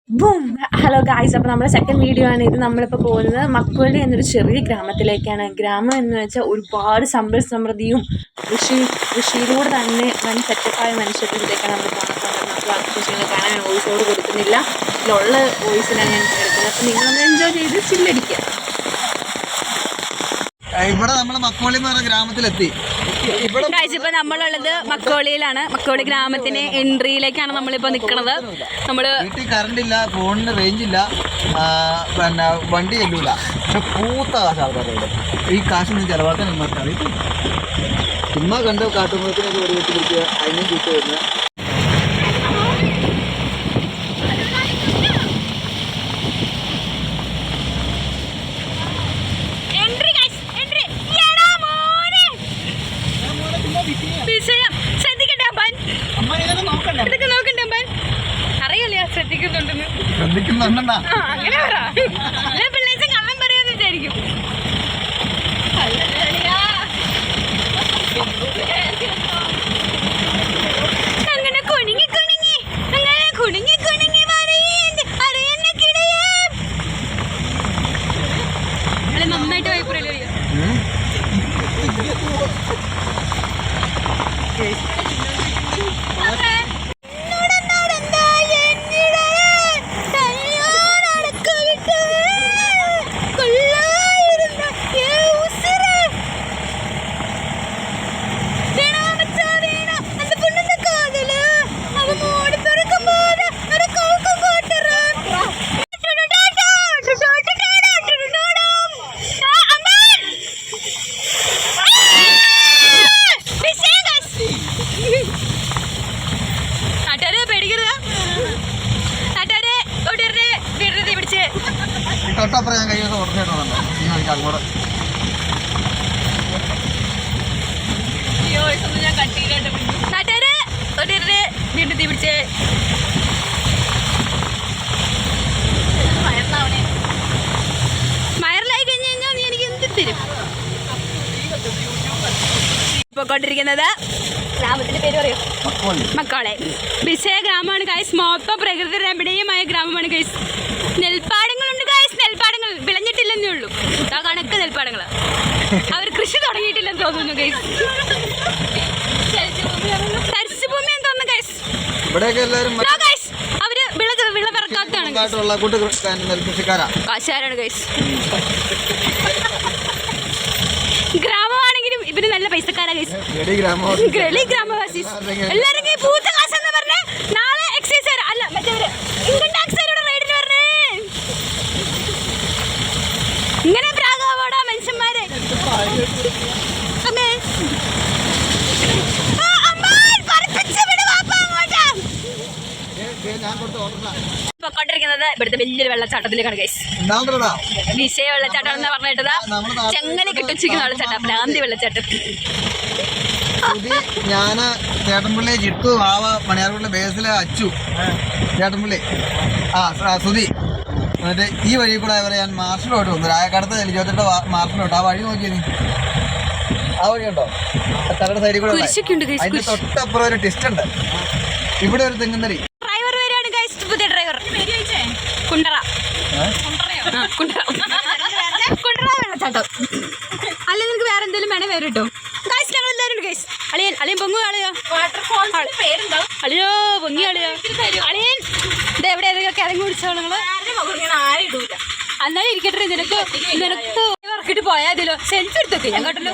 Boom. Hello guys, അപ്പോൾ നമ്മുടെ second video ആണ് ഇത്. നമ്മളിപ്പോൾ പോകുന്നത് മക്കുവള്ളി എന്നൊരു ചെറിയ ഗ്രാമത്തിലേക്കാണ്. ഗ്രാമം എന്ന് വെച്ചാൽ ഒരുപാട് സമ്പൽ സമൃദ്ധിയും കൃഷിയിലൂടെ തന്നെ വൻ സെറ്റപ്പായ മനുഷ്യരിലേക്കാണ് നമ്മൾ കാണുന്നത്. നമുക്ക് ആഘോഷങ്ങൾ കാണാൻ ഞാൻ വോയിസോട് കൊടുക്കുന്നില്ല, ഇതിലുള്ള വോയിസിലാണ് ഞാൻ എടുക്കുന്നത്. അപ്പോൾ നിങ്ങളൊന്ന് എൻജോയ് ചെയ്ത് ചില്ലടിക്കുക. ഇവിടെ നമ്മൾ മക്കോളി എന്ന് പറഞ്ഞ ഗ്രാമത്തിലെത്തി. ഇപ്പൊ നമ്മളുള്ളത് മക്കോളിയിലാണ്. മക്കോളി ഗ്രാമത്തിന് എൻട്രിയിലേക്കാണ് നമ്മളിപ്പോ നിൽക്കുന്നത്. നമ്മള് വീട്ടിൽ കറണ്ട് ഇല്ല, ഫോണിന് റേഞ്ച് ഇല്ല, പിന്നെ വണ്ടി ചെല്ലൂല. പക്ഷെ പൂത്ത കാശ് ആൾക്കാരുടെ ഈ കാശൊന്നും ചെലവാക്കാൻ നമുക്ക് അറിയില്ല. ചുമ്മാ കണ്ട് കാട്ടുമൃഗത്തിനൊക്കെ ഒരു വീട്ടിൽ പിടിക്കുക, അതിനും ചീത്ത വരുന്നത്. ശ്രദ്ധിക്കുന്നുണ്ടെന്നാ അങ്ങനെ പറ. പിള്ളേച്ച കള്ളം പറയാന്ന് വിചാരിക്കും. അങ്ങനെ കുണുങ്ങി കുണുങ്ങി അങ്ങനെ കുണുങ്ങി കുണുങ്ങി നന്നായിട്ട് വൈപ്പറല്ലോ. തൊട്ടപ്പുറം ഞാൻ കൈ ഓർമ്മ അങ്ങോട്ട് വീണ്ടും തീ പിടിച്ച് വയറിലായി കഴിഞ്ഞ് കഴിഞ്ഞാൽ നീ എനിക്ക് എന്ത് തരും. പോയിക്കൊണ്ടിരിക്കുന്നത് ഗ്രാമത്തിന്റെ പേര് പറയോ? മക്കോളെ. വിജയ ഗ്രാമമാണ് ഗൈസ്. മൊത്തം പ്രകൃതി രമണീയമായ ഗ്രാമമാണ് ഗൈസ്. നെൽപ്പാടങ്ങളുണ്ട് ഗൈസ്. നെൽപ്പാടങ്ങൾ വിളഞ്ഞിട്ടില്ലെന്നേ ഉള്ളൂ. ആ കണക്ക് നെൽപ്പാടങ്ങൾ. അവർ കൃഷി തുടങ്ങിയിട്ടില്ലെന്ന് തോന്നുന്നു ഗൈസ്. തരിശുഭൂമി എന്ന് തോന്നുന്നു ഗൈസ്. അവര് വിള പിറക്കാത്തതാണ്. കാശുകാരാണ് ഗൈസ്. ഗ്രാമമാണെങ്കിലും ഇവര് നല്ല പൈസക്കാരാ ഗൈസ്. ഗ്രാമവാസി എല്ലാരും പൂത്ത കാശെന്ന് പറഞ്ഞ് നാളെ എക്സൈസ് അല്ല മറ്റേവര് ഇൻകം ടാക്സ് റൈഡിന് പറഞ്ഞേ. ഇങ്ങനെ പ്രാഗാവോടാ മനുഷ്യന്മാരെ. പൊക്കോണ്ടിരിക്കുന്നത് ഇവിടുത്തെ വലിയൊരു വെള്ളച്ചാട്ടത്തിലേക്കാണ് ഗൈസ്. വിഷയ വെള്ളച്ചാട്ടം എന്ന് പറഞ്ഞിട്ടതാ ചെങ്ങല കിട്ടിച്ചിരിക്കുന്ന വെള്ളച്ചാട്ടം, ഭ്രാന്തി വെള്ളച്ചാട്ടം. ഞാന് ചേട്ടൻപിള്ളി ജിട്ടു വാവ മണിയാർപള്ളി ബേസിലെ അച്ചു ചേട്ടൻപിള്ളി സുധി എന്നിട്ട് ഈ വഴി കൂടെ ഞാൻ മാർഷലോട്ട് വന്നു. രായക്കടത്ത് എലിജോത്തിന്റെ മാർഷലോട്ട്. ആ വഴി നോക്കിയ നീ ആ വഴിയുണ്ടോ? തലയുടെ സൈഡിൽ കൂടെ അതിന്റെ തൊട്ടപ്പുറം ഒരു ടിസ്റ്റ് ഉണ്ട്. ഇവിടെ ഒരു തെങ്ങുന്നരി വെള്ളച്ചാട്ടം. അല്ല നിനക്ക് വേറെ എന്തെങ്കിലും വേണേ പേര് കിട്ടും. അളിയൻ അളിയൻ പൊങ്ങു അളിയോ അളിയോ പൊങ്ങി അളിയോ അളിയൻ ഇത് എവിടെ ഏതൊക്കെ ഇറങ്ങി പിടിച്ചോ നിങ്ങള്? എന്നാലും ഇരിക്കട്ടെ. നിനക്ക് വർക്കിട്ട് പോയാതില്ലോ. സെൽഫി എടുത്തൊക്കെ ഞാൻ കേട്ടല്ലോ.